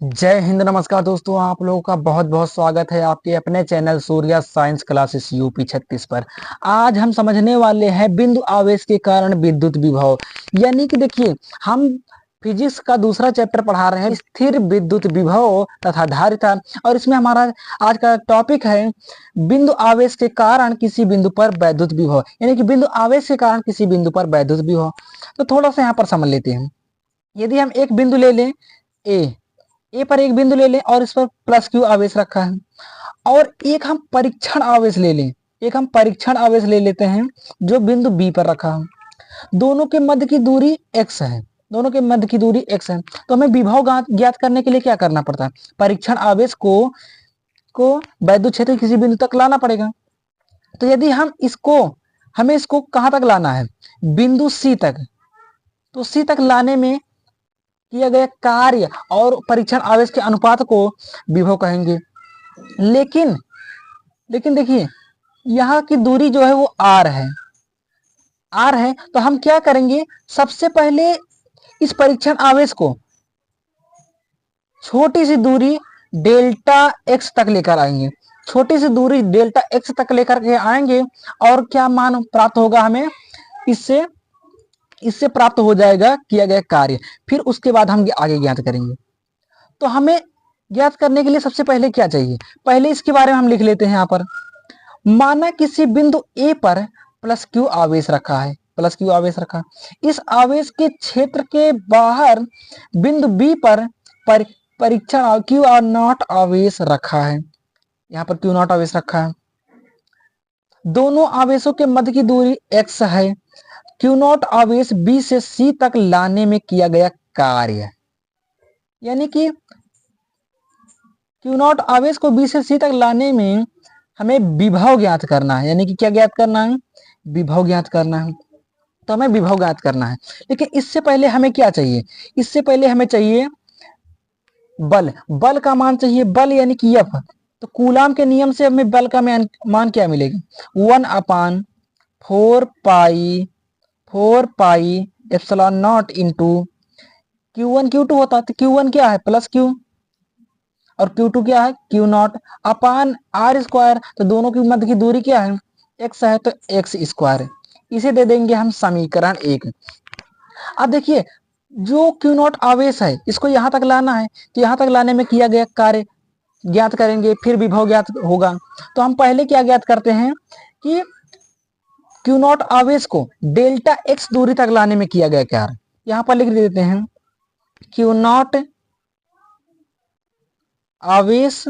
जय हिंद। नमस्कार दोस्तों, आप लोगों का बहुत बहुत स्वागत है आपके अपने channel Surya science classes UP 36 पर। आज हम समझने वाले हैं बिंदु आवेश के कारण विद्युत विभव। यानी कि देखिए, हम फिजिक्स का दूसरा चैप्टर पढ़ा रहे हैं, स्थिर विद्युत विभव तथा धारिता। और इसमें हमारा आज का टॉपिक है बिंदु आवेश के कारण किसी बिंदु पर वैद्युत विभव, यानी कि बिंदु आवेश के कारण किसी बिंदु पर वैद्युत विभव। तो थोड़ा सा यहाँ पर समझ लेते हैं। यदि हम एक बिंदु ले लें ए पर एक बिंदु ले लें और इस पर प्लस क्यू आवेश रखा है, और एक हम परीक्षण आवेश ले लें, एक हम परीक्षण आवेश ले लेते हैं जो बिंदु बी पर रखा है। दोनों के मध्य की दूरी x है, दोनों के मध्य की दूरी x है। तो हमें विभव ज्ञात करने के लिए क्या करना पड़ता है? परीक्षण आवेश को वैद्युत क्षेत्र किसी बिंदु तक लाना पड़ेगा। तो यदि हमें इसको कहां तक लाना है? बिंदु सी तक। तो सी तक लाने में किया गया कार्य और परीक्षण आवेश के अनुपात को विभव कहेंगे। लेकिन देखिए, यहाँ की दूरी जो है वो आर है। तो हम क्या करेंगे? सबसे पहले इस परीक्षण आवेश को छोटी सी दूरी डेल्टा एक्स तक लेकर आएंगे, छोटी सी दूरी डेल्टा एक्स तक लेकर के आएंगे। और क्या मान प्राप्त होगा हमें? इससे प्राप्त हो जाएगा किया गया कार्य। फिर उसके बाद हम आगे ज्ञात करेंगे। तो हमें ज्ञात करने के लिए सबसे पहले क्या चाहिए? पहले इसके बारे में हम लिख लेते हैं। यहाँ पर माना किसी बिंदु ए पर प्लस क्यू आवेश रखा है, प्लस क्यू आवेश रखा। इस आवेश के क्षेत्र के बाहर बिंदु बी पर परीक्षण क्यू आर नॉट आवेश रखा है। यहाँ पर क्यू नॉट आवेश रखा है। दोनों आवेशों के मध्य की दूरी x है। क्यू नॉट आवेश बी से सी तक लाने में किया गया कार्य, यानी कि क्यू नॉट आवेश को बी से सी तक लाने में हमें विभव ज्ञात करना है। यानी कि क्या ज्ञात करना है? विभव ज्ञात करना है। तो हमें विभव ज्ञात करना है। लेकिन इससे पहले हमें क्या चाहिए? इससे पहले हमें चाहिए बल का मान चाहिए। बल यानी कि एफ। तो कूलाम के नियम से हमें बल का मान क्या मिलेगा? 1/4 pi epsilon not into Q1 Q2 होता है। तो Q1 क्या है? प्लस क्यू, और Q2 क्या है? Q naught upon R square. तो दोनों की मध्य की दूरी क्या है? x है, तो x स्क्वायर। इसे दे देंगे हम समीकरण 1। अब देखिए, जो क्यू नॉट आवेश है इसको यहां तक लाना है। तो यहां तक लाने में किया गया कार्य ज्ञात करेंगे, फिर विभव ज्ञात होगा। तो हम पहले क्या ज्ञात करते हैं कि क्यू नॉट आवेश को डेल्टा एक्स दूरी तक लाने में किया गया कार्य। यहां पर लिख देते हैं क्यू नॉट आवेश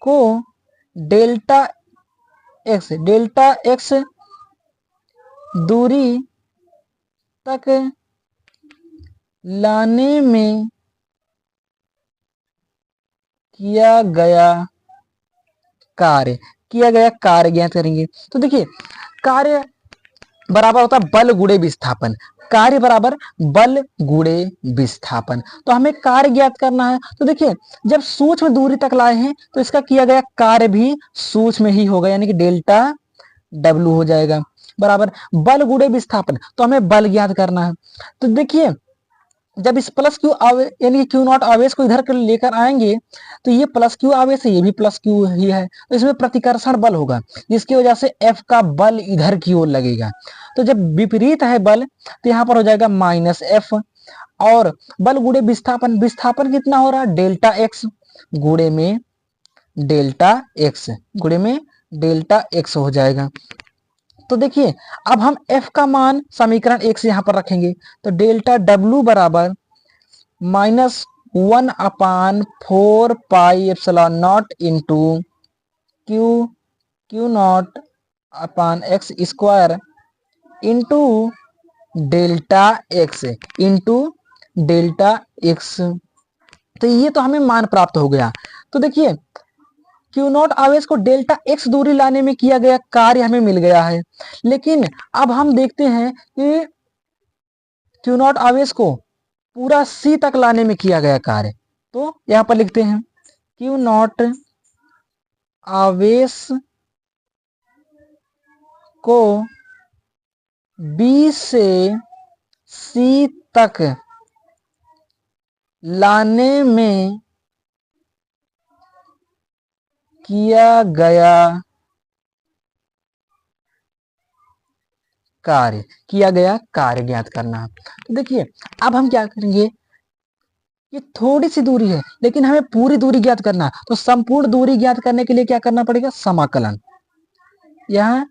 को डेल्टा एक्स दूरी तक लाने में किया गया कार्य ज्ञात करेंगे। तो देखिए, कार्य बराबर होता है बल गुणे विस्थापन। कार्य बराबर बल गुणे विस्थापन। तो हमें कार्य ज्ञात करना है। तो देखिए, जब सूक्ष्म दूरी तक लाए हैं तो इसका किया गया कार्य भी सूक्ष्म ही होगा, यानी कि डेल्टा डब्ल्यू हो जाएगा बराबर बल गुणे विस्थापन। तो हमें बल ज्ञात करना है। तो देखिए, जब इस प्लस क्यू यानी कि क्यू नॉट आवेश को इधर लेकर आएंगे तो ये प्लस क्यू आवेश है, ये भी प्लस क्यू ही है। तो इसमें प्रतिकर्षण बल होगा, जिसकी वजह से एफ का बल इधर की ओर लगेगा। तो जब विपरीत है बल तो यहाँ पर हो जाएगा माइनस एफ। और बल गुणे विस्थापन, विस्थापन कितना हो रहा है? डेल्टा एक्स गुणे में डेल्टा एक्स हो जाएगा। तो देखिए, अब हम F का मान समीकरण 1 से यहां पर रखेंगे। तो डेल्टा W बराबर -1/4 pi epsilon not into Q naught upon x square into delta x. तो ये तो हमें मान प्राप्त हो गया। तो देखिए, क्यू नॉट आवेश को डेल्टा एक्स दूरी लाने में किया गया कार्य हमें मिल गया है। लेकिन अब हम देखते हैं कि क्यू नॉट आवेश को पूरा सी तक लाने में किया गया कार्य। तो यहां पर लिखते हैं क्यू नॉट आवेश को बी से सी तक लाने में किया गया कार्य ज्ञात करना। तो देखिए अब हम क्या करेंगे, ये थोड़ी सी दूरी है लेकिन हमें पूरी दूरी ज्ञात करना है, तो संपूर्ण दूरी ज्ञात करने के लिए क्या करना पड़ेगा, समाकलन। यहाँ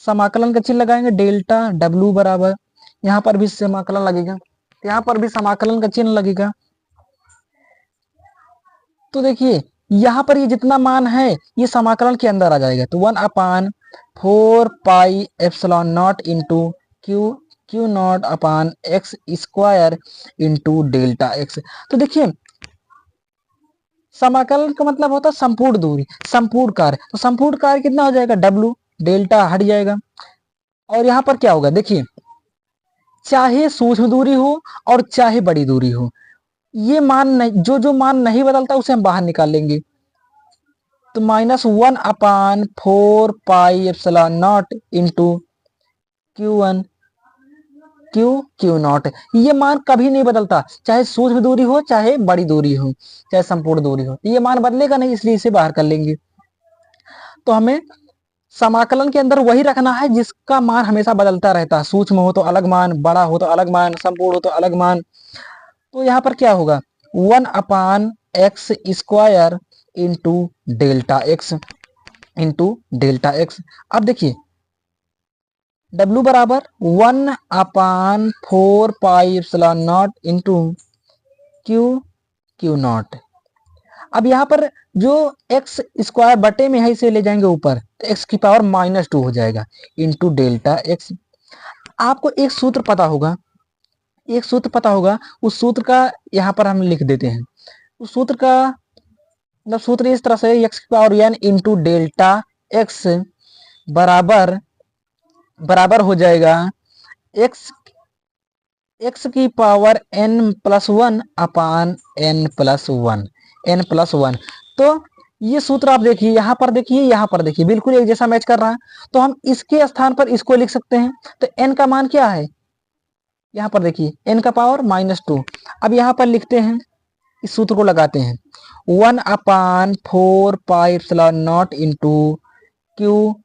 समाकलन का चिन्ह लगाएंगे, डेल्टा डब्ल्यू बराबर, यहाँ पर भी समाकलन लगेगा, यहाँ पर भी समाकलन का चिन्ह लगेगा। तो देखिए यहाँ पर ये जितना मान है ये समाकलन के अंदर आ जाएगा, तो 1/4 pi epsilon not into Q Q naught upon x square into delta x. तो देखिए समाकलन का मतलब होता है संपूर्ण दूरी, संपूर्ण कार्य, तो संपूर्ण कार्य कितना हो जाएगा, डब्लू, डेल्टा हट जाएगा। और यहाँ पर क्या होगा, देखिए चाहे सूक्ष्म दूरी हो और चाहे बड़ी दूरी हो, ये मान नहीं, जो मान नहीं बदलता उसे हम बाहर निकाल लेंगे। तो -1/4 pi epsilon not into Q1 Q0, ये मान कभी नहीं बदलता, चाहे सूक्ष्म दूरी हो चाहे बड़ी दूरी हो चाहे संपूर्ण दूरी हो, ये मान बदलेगा नहीं, इसलिए इसे बाहर कर लेंगे। तो हमें समाकलन के अंदर वही रखना है जिसका मान हमेशा बदलता रहता है, सूक्ष्म हो तो अलग मान, बड़ा हो तो अलग मान, संपूर्ण हो तो अलग मान। तो यहाँ पर क्या होगा, 1/x² इंटू डेल्टा एक्स। अब देखिए W बराबर 1/4 pi epsilon not into Q0। अब यहाँ पर जो एक्स स्क्वायर बटे में है इसे ले जाएंगे ऊपर, तो एक्स की पावर -2 हो जाएगा इंटू डेल्टा एक्स। आपको एक सूत्र पता होगा, उस सूत्र का यहाँ पर हम लिख देते हैं। उस सूत्र का मतलब सूत्र इस तरह से, एक्स की power n into delta x बराबर हो जाएगा एक्स की पावर n+1 अपान n+1। तो ये सूत्र आप देखिए, यहाँ पर देखिए, यहाँ पर देखिए, बिल्कुल एक जैसा मैच कर रहा है। तो हम इसके स्थान पर इसको लिख सकते हैं। तो n का मान क्या है, यहाँ पर देखिए n का पावर -2। अब यहाँ पर लिखते हैं, इस सूत्र को लगाते हैं, 1/4 pi epsilon not into Q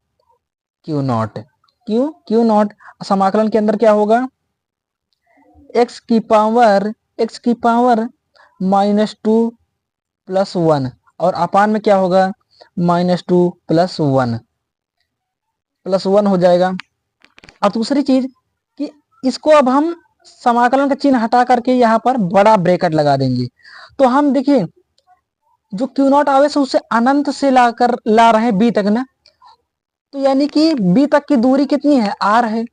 not. समाकलन के अंदर क्या होगा, एक्स की पावर -2 + 1, और अपान में क्या होगा, -2 + 1 हो जाएगा। अब दूसरी चीज कि इसको अब हम समाकलन का चिन्ह हटा करके यहाँ पर बड़ा ब्रैकेट लगा देंगे। तो हम देखिए जो Q0 आवेश उससे अनंत से ला रहे हैं बी तक ना, तो यानी कि बी तक की दूरी कितनी है, r है।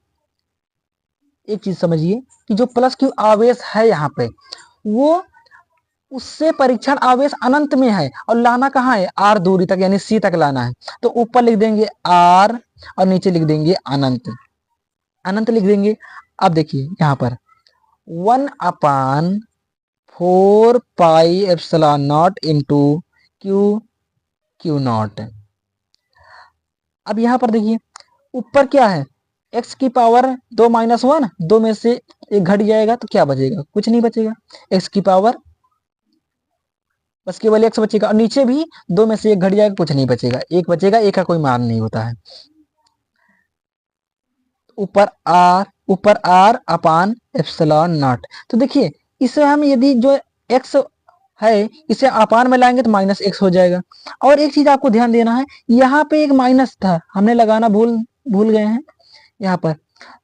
एक चीज समझिए कि जो +Q आवेश है यहाँ पे, वो उससे परीक्षण आवेश अनंत में है और लाना कहाँ है, r दूरी तक, यानी c तक लाना है। तो ऊपर लिख देंगे r और नीचे लिख देंगे अनंत लिख देंगे। अब देखिए यहाँ पर 1/4 pi epsilon not into Q0। अब यहाँ पर देखिए ऊपर क्या है, x की पावर 2 - 1, 2 में से एक घट जाएगा तो क्या बचेगा, कुछ नहीं बचेगा, x की पावर बस केवल x बचेगा, और नीचे भी 2 में से एक घट जाएगा, कुछ नहीं बचेगा, एक बचेगा, एक का कोई मान नहीं होता है। ऊपर r अपान एप्सिलॉन नॉट। तो देखिए इसे हम यदि जो x है इसे अपान में लाएंगे तो -x हो जाएगा। और एक चीज आपको ध्यान देना है, यहाँ पे एक माइनस था, हमने लगाना भूल गए हैं यहाँ पर।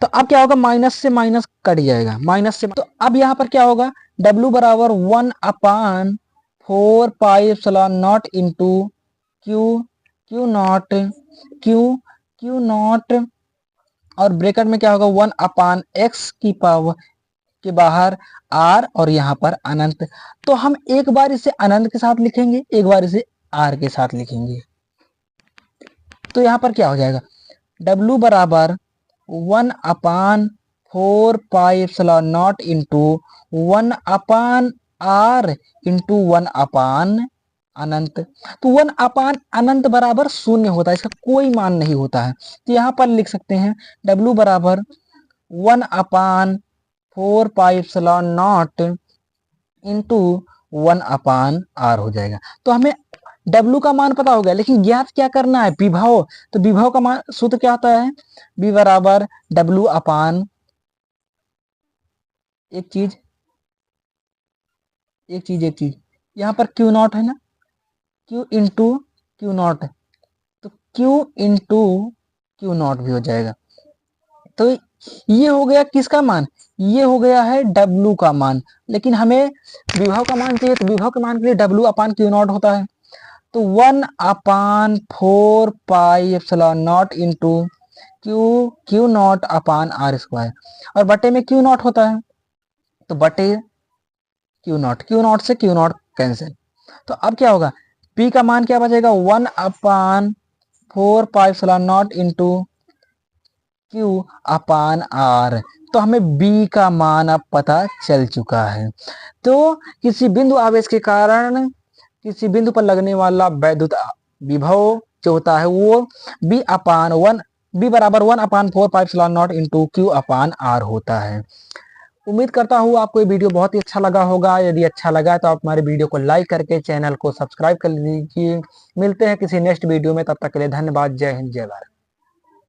तो अब क्या होगा, माइनस से माइनस कट जाएगा, माइनस से। तो अब यहाँ पर क्या होगा, W बराबर 1/4 pi epsilon not into Q not, और ब्रैकेट में क्या होगा, 1/x की पावर के बाहर r और यहाँ पर अनंत। तो हम एक बार इसे अनंत के साथ लिखेंगे, एक बार इसे r के साथ लिखेंगे। तो यहाँ पर क्या हो जाएगा, W बराबर 1/4 pi epsilon not into 1/r into 1/, तो 1/अनंत बराबर 0 होता है, इसका कोई मान नहीं होता है। तो यहाँ पर लिख सकते हैं W बराबर 1/4 pi epsilon not into 1/r हो जाएगा। तो हमें W का मान पता हो गया, लेकिन ज्ञात क्या करना है, विभव। तो विभव का मान सूत्र क्या होता है, V बराबर W अपान एक चीज यहाँ पर Q नॉट है ना, Q इंटू क्यू नॉट है, तो Q इंटू क्यू नॉट भी हो जाएगा। तो ये हो गया किसका मान, ये हो गया है W का मान। लेकिन हमें विभव का मान चाहिए, तो विभव के मान के लिए W अपान क्यू नॉट होता है। तो 1/4 pi epsilon not into Q naught upon R square, और बटे में क्यू नॉट होता है, तो बटे क्यू नॉट से क्यू नॉट कैंसिल। तो अब क्या होगा, P का मान क्या बचेगा, 1/4 pi epsilon not into Q upon R। तो हमें B का मान अब पता चल चुका है। तो किसी बिंदु आवेश के कारण किसी बिंदु पर लगने वाला वैद्युत विभव जो होता है वो B बराबर 1/4 pi epsilon not into Q upon R होता है। उम्मीद करता हूँ आपको ये वीडियो बहुत ही अच्छा लगा होगा। यदि अच्छा लगा तो आप हमारे वीडियो को लाइक करके चैनल को सब्सक्राइब कर लीजिए। मिलते हैं किसी नेक्स्ट वीडियो में, तब तक के लिए धन्यवाद। जय हिंद, जय भारत।